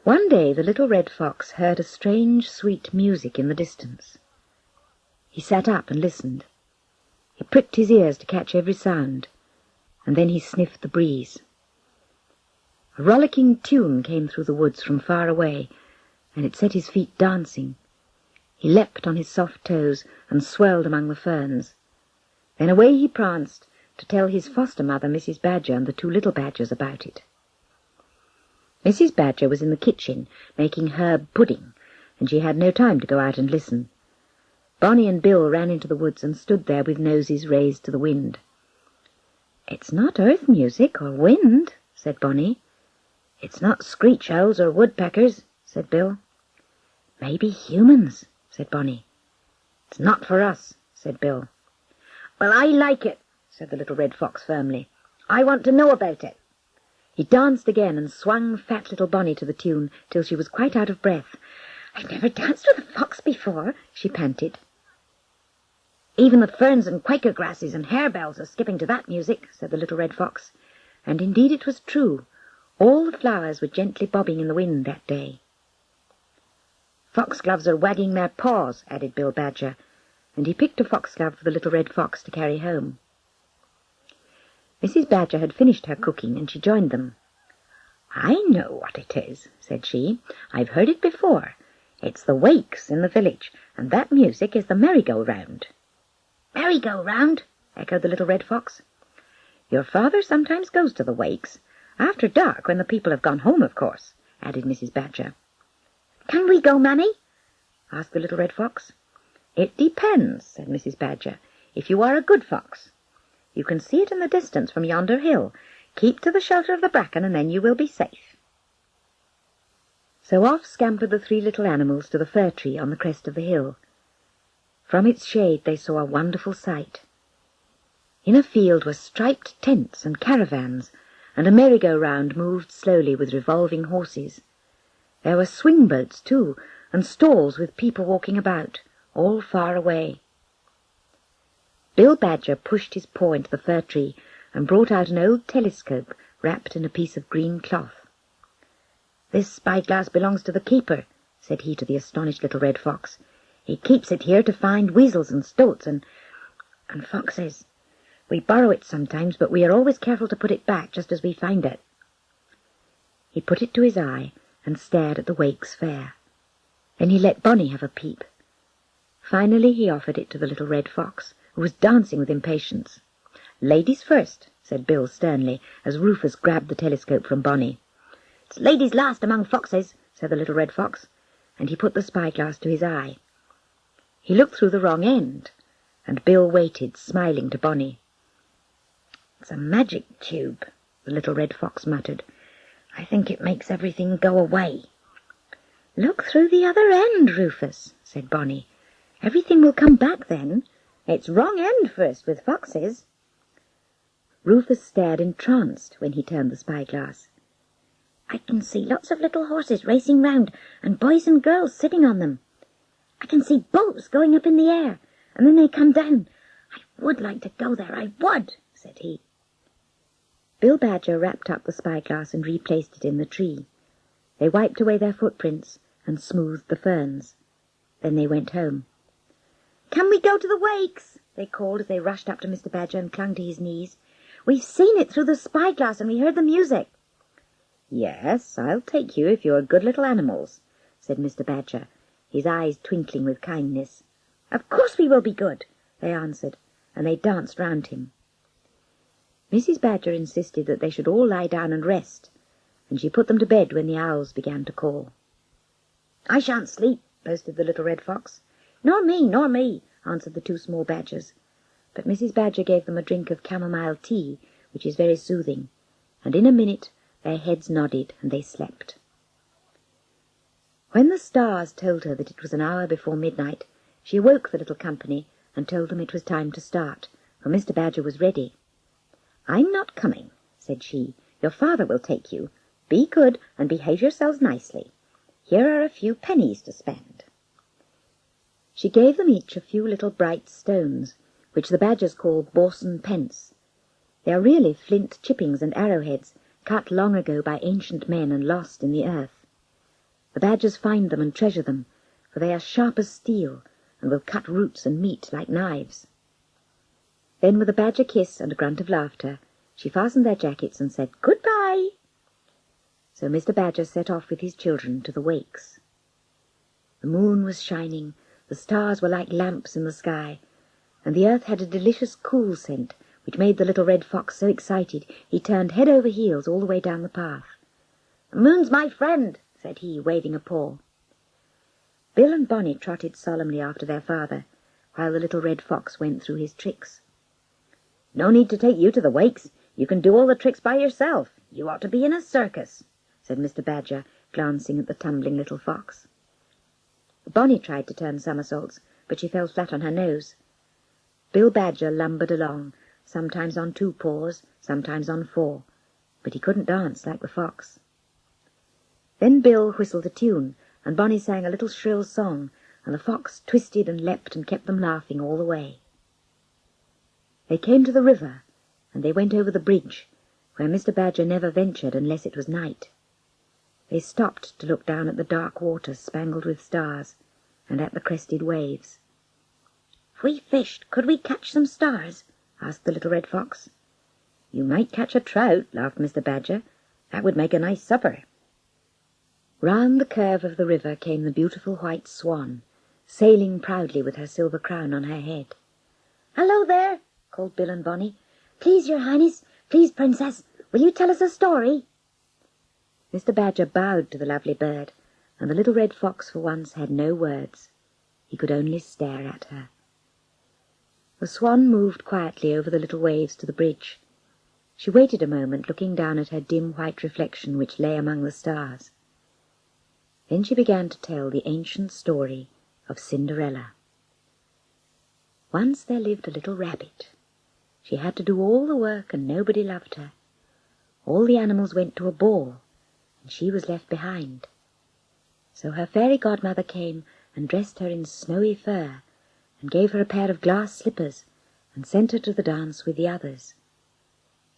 Speaker 3: One day the little red fox heard a strange, sweet music in the distance. He sat up and listened. He pricked his ears to catch every sound, and then he sniffed the breeze. A rollicking tune came through the woods from far away, and it set his feet dancing. He leapt on his soft toes and swirled among the ferns. Then away he pranced to tell his foster-mother, Mrs. Badger, and the two little badgers about it. Mrs. Badger was in the kitchen making herb pudding, and she had no time to go out and listen. Bonnie and Bill ran into the woods and stood there with noses raised to the wind. "It's not earth music or wind," said Bonnie. "It's not screech owls or woodpeckers," said Bill. "Maybe humans," said Bonnie. "It's not for us," said Bill. "Well, I like it," said the little red fox firmly. "I want to know about it." He danced again and swung fat little Bonnie to the tune till she was quite out of breath. "I've never danced with a fox before," she panted. "Even the ferns and quaker grasses and harebells are skipping to that music," said the little red fox. And indeed it was true. All the flowers were gently bobbing in the wind that day. "Foxgloves are wagging their paws," added Bill Badger, and he picked a foxglove for the little red fox to carry home. Mrs. Badger had finished her cooking, and she joined them. "I know what it is," said she. "I've heard it before. It's the wakes in the village, and that music is the merry-go-round." "Merry-go-round?" echoed the little red fox. "Your father sometimes goes to the wakes, after dark, when the people have gone home, of course," added Mrs. Badger. "Can we go, Mammy?" asked the little red fox. "It depends," said Mrs. Badger, "if you are a good fox. You can see it in the distance from yonder hill. Keep to the shelter of the bracken, and then you will be safe." So off scampered the three little animals to the fir tree on the crest of the hill. From its shade they saw a wonderful sight. In a field were striped tents and caravans, and a merry-go-round moved slowly with revolving horses. There were swing boats too, and stalls with people walking about, all far away. Bill Badger pushed his paw into the fir tree and brought out an old telescope wrapped in a piece of green cloth. "This spyglass belongs to the keeper," said he to the astonished little red fox. "He keeps it here to find weasels and stoats and foxes. We borrow it sometimes, but we are always careful to put it back just as we find it." He put it to his eye and stared at the wakes fair. Then he let Bonnie have a peep. Finally he offered it to the little red fox, who was dancing with impatience. "Ladies first," said Bill sternly, as Rufus grabbed the telescope from Bonnie. "It's ladies last among foxes," said the little red fox, and he put the spyglass to his eye. He looked through the wrong end, and Bill waited, smiling to Bonnie. "It's a magic tube," the little red fox muttered. "I think it makes everything go away." "Look through the other end, Rufus," said Bonnie. "Everything will come back then. It's wrong end first with foxes." Rufus stared entranced when he turned the spyglass. "I can see lots of little horses racing round, and boys and girls sitting on them. I can see boats going up in the air, and then they come down. I would like to go there, I would," said he. Bill Badger wrapped up the spyglass and replaced it in the tree. They wiped away their footprints and smoothed the ferns. Then they went home. "Can we go to the wakes?" they called as they rushed up to Mr. Badger and clung to his knees. "We've seen it through the spyglass and we heard the music." "Yes, I'll take you if you're good little animals," said Mr. Badger, his eyes twinkling with kindness. "Of course we will be good," they answered, and they danced round him. Mrs. Badger insisted that they should all lie down and rest, and she put them to bed when the owls began to call. "I shan't sleep," boasted the little red fox. "Nor me," answered the two small badgers. But Mrs. Badger gave them a drink of chamomile tea, which is very soothing, and in a minute their heads nodded and they slept. When the stars told her that it was an hour before midnight, she awoke the little company and told them it was time to start, for Mr. Badger was ready. "I'm not coming," said she. "Your father will take you. Be good and behave yourselves nicely. Here are a few pennies to spend." She gave them each a few little bright stones, which the badgers call Borson pence. They are really flint chippings and arrowheads, cut long ago by ancient men and lost in the earth. The badgers find them and treasure them, for they are sharp as steel, and will cut roots and meat like knives. Then, with a badger kiss and a grunt of laughter, she fastened their jackets and said, "Goodbye." So Mr. Badger set off with his children to the wakes. The moon was shining, the stars were like lamps in the sky, and the earth had a delicious cool scent, which made the little red fox so excited he turned head over heels all the way down the path. "The moon's my friend," said he, waving a paw. Bill and Bonnie trotted solemnly after their father, while the little red fox went through his tricks. "No need to take you to the wakes. You can do all the tricks by yourself. You ought to be in a circus," said Mr. Badger, glancing at the tumbling little fox. Bonnie tried to turn somersaults, but she fell flat on her nose. Bill Badger lumbered along, sometimes on 2 paws, sometimes on 4, but he couldn't dance like the fox. Then Bill whistled a tune, and Bonnie sang a little shrill song, and the fox twisted and leapt and kept them laughing all the way. They came to the river, and they went over the bridge, where Mr. Badger never ventured unless it was night. They stopped to look down at the dark water spangled with stars, and at the crested waves. "If we fished, could we catch some stars?" asked the little red fox. "You might catch a trout," laughed Mr. Badger. "That would make a nice supper." Round the curve of the river came the beautiful white swan, sailing proudly with her silver crown on her head. "Hello there!" called Bill and Bonnie. "Please, your highness, please, princess, will you tell us a story?" Mr. Badger bowed to the lovely bird, and the little red fox for once had no words. He could only stare at her. The swan moved quietly over the little waves to the bridge. She waited a moment, looking down at her dim white reflection which lay among the stars. Then she began to tell the ancient story of Cinderella. Once there lived a little rabbit. She had to do all the work and nobody loved her. All the animals went to a ball, and she was left behind. So her fairy godmother came and dressed her in snowy fur, and gave her a pair of glass slippers, and sent her to the dance with the others.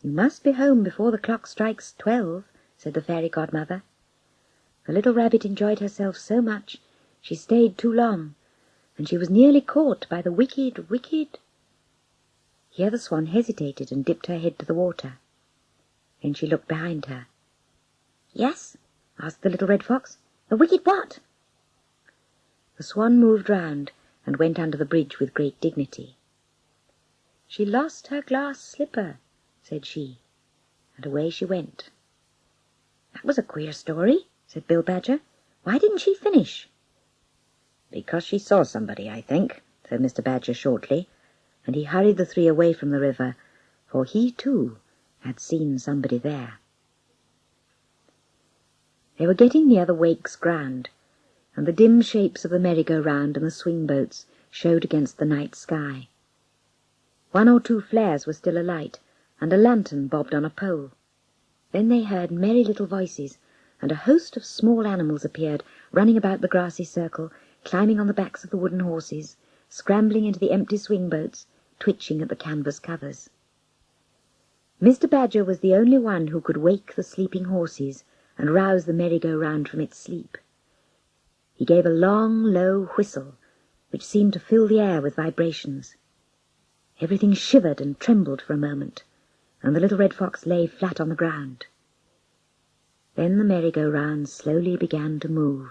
Speaker 3: "You must be home before the clock strikes 12, said the fairy godmother. The little rabbit enjoyed herself so much she stayed too long, and she was nearly caught by the wicked, wicked— Here the swan hesitated and dipped her head to the water. Then she looked behind her. "Yes?" asked the little red fox. "The wicked what?" The swan moved round and went under the bridge with great dignity. "She lost her glass slipper," said she, and away she went. "That was a queer story," said Bill Badger. "Why didn't she finish?" "Because she saw somebody, I think," said Mr. Badger shortly, and he hurried the 3 away from the river, for he, too, had seen somebody there. They were getting near the wake's ground, and the dim shapes of the merry-go-round and the swing-boats showed against the night sky. 1 or 2 flares were still alight, and a lantern bobbed on a pole. Then they heard merry little voices, and a host of small animals appeared, running about the grassy circle, climbing on the backs of the wooden horses, scrambling into the empty swing-boats, twitching at the canvas covers. Mr. Badger was the only one who could wake the sleeping horses and rouse the merry-go-round from its sleep. He gave a long, low whistle, which seemed to fill the air with vibrations. Everything shivered and trembled for a moment, and the little red fox lay flat on the ground. Then the merry-go-round slowly began to move.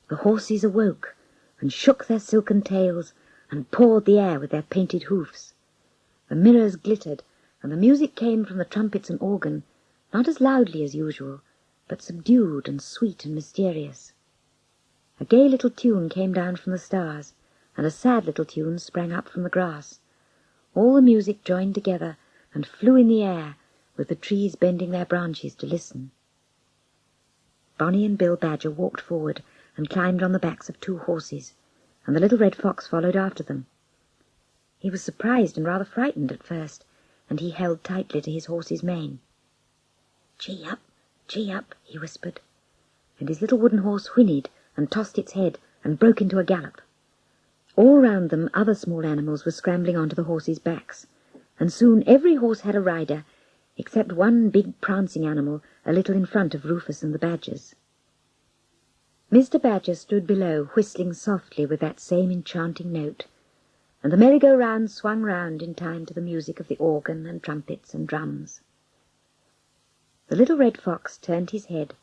Speaker 3: The horses awoke and shook their silken tails and pawed the air with their painted hoofs. The mirrors glittered, and the music came from the trumpets and organ, not as loudly as usual, but subdued and sweet and mysterious. A gay little tune came down from the stars, and a sad little tune sprang up from the grass. All the music joined together and flew in the air, with the trees bending their branches to listen. Bonnie and Bill Badger walked forward and climbed on the backs of 2 horses, and the little red fox followed after them. He was surprised and rather frightened at first, and he held tightly to his horse's mane. Gee up, he whispered, and his little wooden horse whinnied and tossed its head and broke into a gallop. All round them other small animals were scrambling onto the horses' backs, and soon every horse had a rider, except one big prancing animal a little in front of Rufus and the badgers. Mr. Badger stood below, whistling softly with that same enchanting note, and the merry-go-round swung round in time to the music of the organ and trumpets and drums. The little red fox turned his head,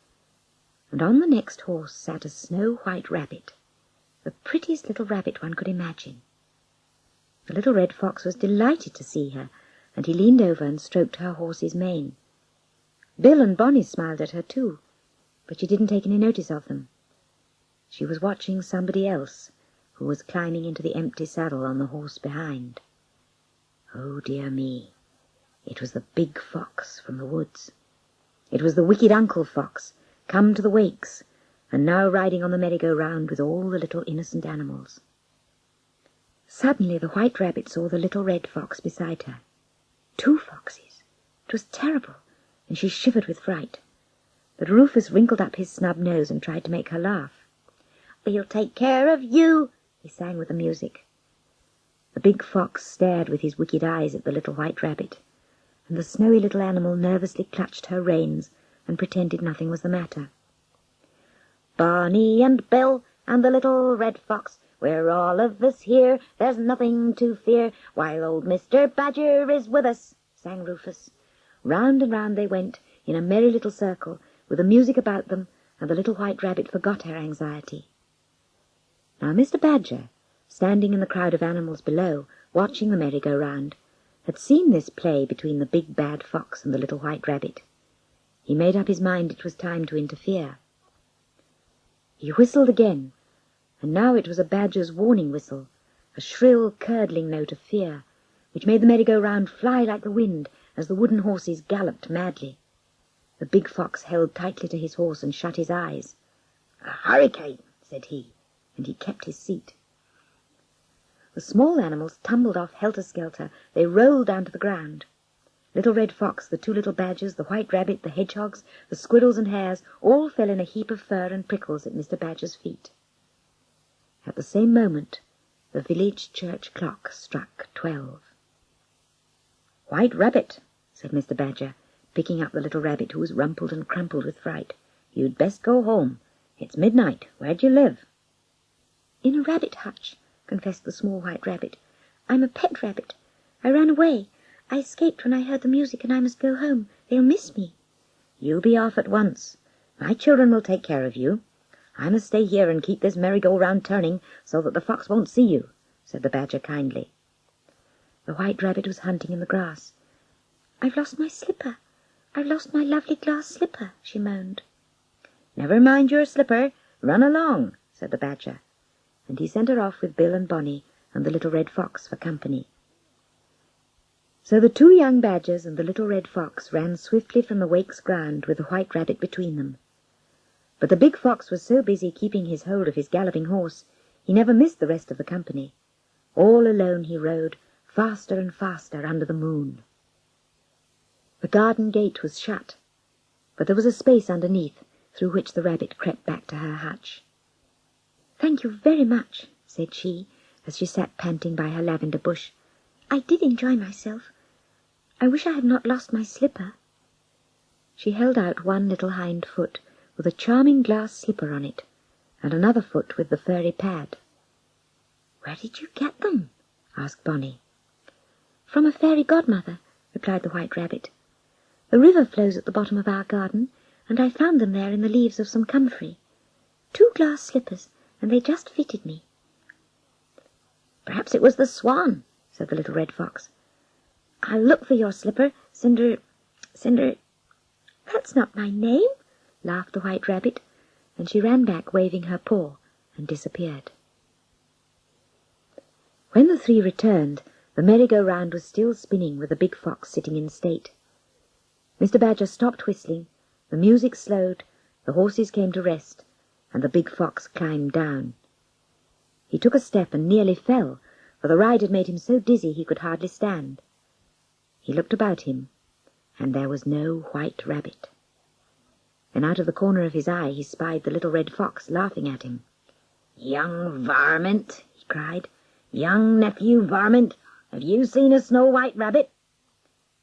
Speaker 3: and on the next horse sat a snow-white rabbit, the prettiest little rabbit one could imagine. The little red fox was delighted to see her, and he leaned over and stroked her horse's mane. Bill and Bonnie smiled at her too, but she didn't take any notice of them. She was watching somebody else, who was climbing into the empty saddle on the horse behind. Oh, dear me, it was the big fox from the woods. It was the wicked Uncle Fox, come to the wakes, and now riding on the merry-go-round with all the little innocent animals. Suddenly the white rabbit saw the little red fox beside her. 2 foxes! It was terrible, and she shivered with fright. But Rufus wrinkled up his snub nose and tried to make her laugh. "We'll take care of you," he sang with the music. The big fox stared with his wicked eyes at the little white rabbit, and the snowy little animal nervously clutched her reins and pretended nothing was the matter. "Bonnie and Bill and the little red fox, we're all of us here, there's nothing to fear, while old Mr. Badger is with us," sang Rufus. Round and round they went in a merry little circle, with the music about them, and the little white rabbit forgot her anxiety. Now Mr. Badger, standing in the crowd of animals below, watching the merry-go-round, had seen this play between the big bad fox and the little white rabbit. He made up his mind it was time to interfere. He whistled again, and now it was a badger's warning whistle, a shrill, curdling note of fear, which made the merry-go-round fly like the wind as the wooden horses galloped madly. The big fox held tightly to his horse and shut his eyes. "A hurricane," said he, and he kept his seat. The small animals tumbled off helter-skelter. They rolled down to the ground. Little Red Fox, the 2 little badgers, the white rabbit, the hedgehogs, the squirrels and hares, all fell in a heap of fur and prickles at Mr. Badger's feet. At the same moment, the village church clock struck 12. "White Rabbit," said Mr. Badger, picking up the little rabbit who was rumpled and crumpled with fright, "you'd best go home. It's midnight. Where do you live?" "In a rabbit hutch," confessed the small white rabbit. "I'm a pet rabbit. I ran away. I escaped when I heard the music, and I must go home. They'll miss me." "You be off at once. My children will take care of you. I must stay here and keep this merry-go-round turning so that the fox won't see you," said the badger kindly. The white rabbit was hunting in the grass. "I've lost my slipper. I've lost my lovely glass slipper," she moaned. "Never mind your slipper. Run along," said the badger, and he sent her off with Bill and Bonnie and the little red fox for company. So the 2 young badgers and the little red fox ran swiftly from the wake's ground with the white rabbit between them. But the big fox was so busy keeping his hold of his galloping horse, he never missed the rest of the company. All alone he rode, faster and faster under the moon. The garden gate was shut, but there was a space underneath through which the rabbit crept back to her hutch. "Thank you very much," said she, as she sat panting by her lavender bush. "I did enjoy myself. I wish I had not lost my slipper." She held out one little hind foot with a charming glass slipper on it, and another foot with the furry pad. "Where did you get them?" asked Bonnie. "From a fairy godmother," replied the white rabbit. "The river flows at the bottom of our garden, and I found them there in the leaves of some comfrey. 2 glass slippers, and they just fitted me." "Perhaps it was the swan," said the little red fox. "I'll look for your slipper, Cinder... "That's not my name," laughed the white rabbit, and she ran back waving her paw and disappeared. When the 3 returned, the merry-go-round was still spinning with the big fox sitting in state. Mr. Badger stopped whistling, the music slowed, the horses came to rest, and the big fox climbed down. He took a step and nearly fell, for the ride had made him so dizzy he could hardly stand. He looked about him, and there was no white rabbit. Then out of the corner of his eye he spied the little red fox laughing at him. "Young varmint," he cried,
Speaker 2: "Young nephew varmint, have you seen a Snow-White Rabbit?"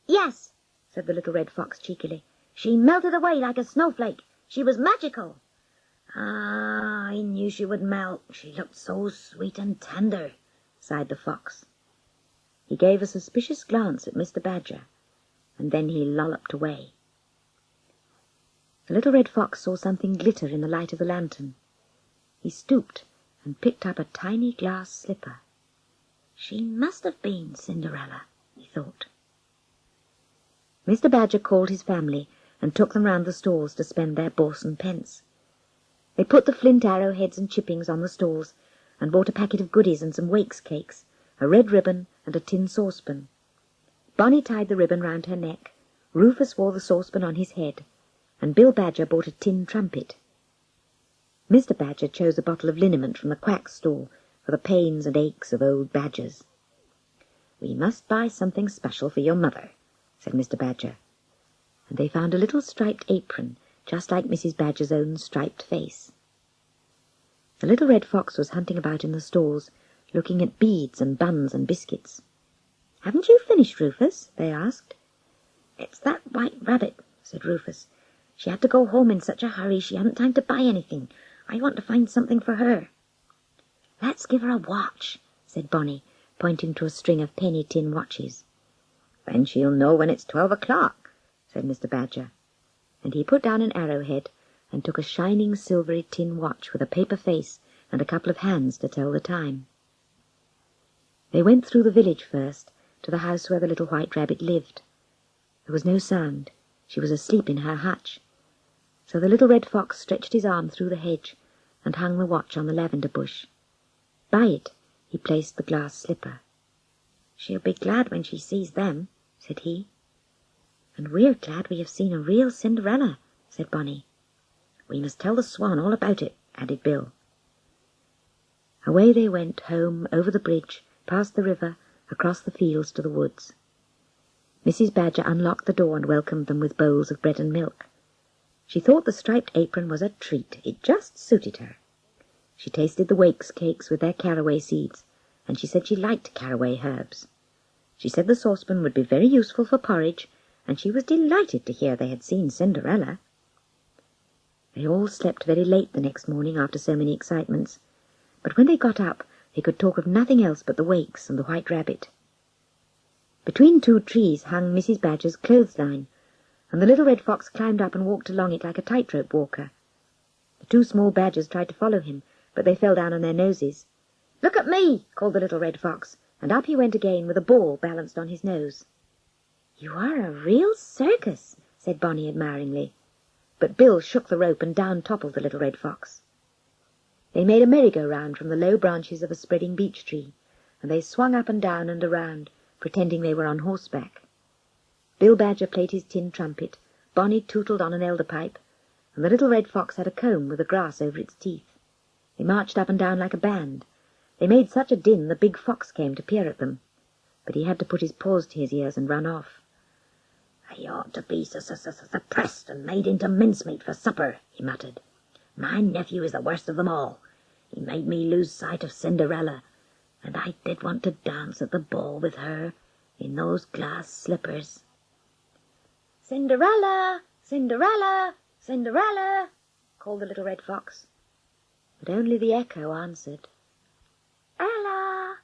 Speaker 3: "Yes," said the little red fox cheekily. "She melted away like a snowflake. She was magical."
Speaker 2: "Ah, I knew she would melt. She looked so sweet and tender," sighed the fox. He gave a suspicious glance at Mr. Badger, and then he lolloped away. The little red fox saw something glitter in the light of the lantern. He stooped and picked up a tiny glass slipper. "She must have been Cinderella," he thought. Mr. Badger called his family and took them round the stalls to spend their Bawson pence. They put the flint arrowheads and chippings on the stalls and bought a packet of goodies and some wakes cakes, a red ribbon and a tin saucepan. Bonnie tied the ribbon round her neck, Rufus wore the saucepan on his head, and Bill Badger bought a tin trumpet. Mr. Badger chose a bottle of liniment from the quack's stall for the pains and aches of old badgers. "We must buy something special for your mother," said Mr. Badger, and they found a little striped apron just like Mrs. Badger's own striped face. The little red fox was hunting about in the stalls, looking at beads and buns and biscuits. "Haven't you finished, Rufus?" they asked. "It's that white rabbit," said Rufus. "She had to go home in such a hurry she hadn't time to buy anything. I want to find something for her." "Let's give her a watch," said Bonnie, pointing to a string of penny tin watches. "Then she'll know when it's 12 o'clock," said Mr. Badger, and he put down an arrowhead and took a shining silvery tin watch with a paper face and a couple of hands to tell the time. They went through the village first, to the house where the little white rabbit lived. There was no sound. She was asleep in her hutch. So the little red fox stretched his arm through the hedge and hung the watch on the lavender bush. By it he placed the glass slipper. "She'll be glad when she sees them," said he. "And we're glad we have seen a real Cinderella," said Bonnie. "We must tell the swan all about it," added Bill. Away they went, home, over the bridge, past the river, across the fields to the woods. Mrs. Badger unlocked the door and welcomed them with bowls of bread and milk. She thought the striped apron was a treat. It just suited her. She tasted the wakes cakes with their caraway seeds, and she said she liked caraway herbs. She said the saucepan would be very useful for porridge, and she was delighted to hear they had seen Cinderella. They all slept very late the next morning after so many excitements, but when they got up they could talk of nothing else but the wakes and the white rabbit. Between two trees hung Mrs. Badger's clothesline, and the little red fox climbed up and walked along it like a tightrope walker. The two small badgers tried to follow him, but they fell down on their noses. "Look at me!" called the little red fox, and up he went again with a ball balanced on his nose. "You are a real circus," said Bonnie admiringly, but Bill shook the rope and down toppled the little red fox. They made a merry-go-round from the low branches of a spreading beech tree, and they swung up and down and around, pretending they were on horseback. Bill Badger played his tin trumpet, Bonnie tootled on an elder pipe, and the little red fox had a comb with the grass over its teeth. They marched up and down like a band. They made such a din the big fox came to peer at them, but he had to put his paws to his ears and run off. "I ought to be suppressed and made into mincemeat for supper," he muttered. "My nephew is the worst of them all. He made me lose sight of Cinderella, and I did want to dance at the ball with her in those glass slippers." "Cinderella! Cinderella! Cinderella!" called the little red fox, but only the echo answered. "Ella!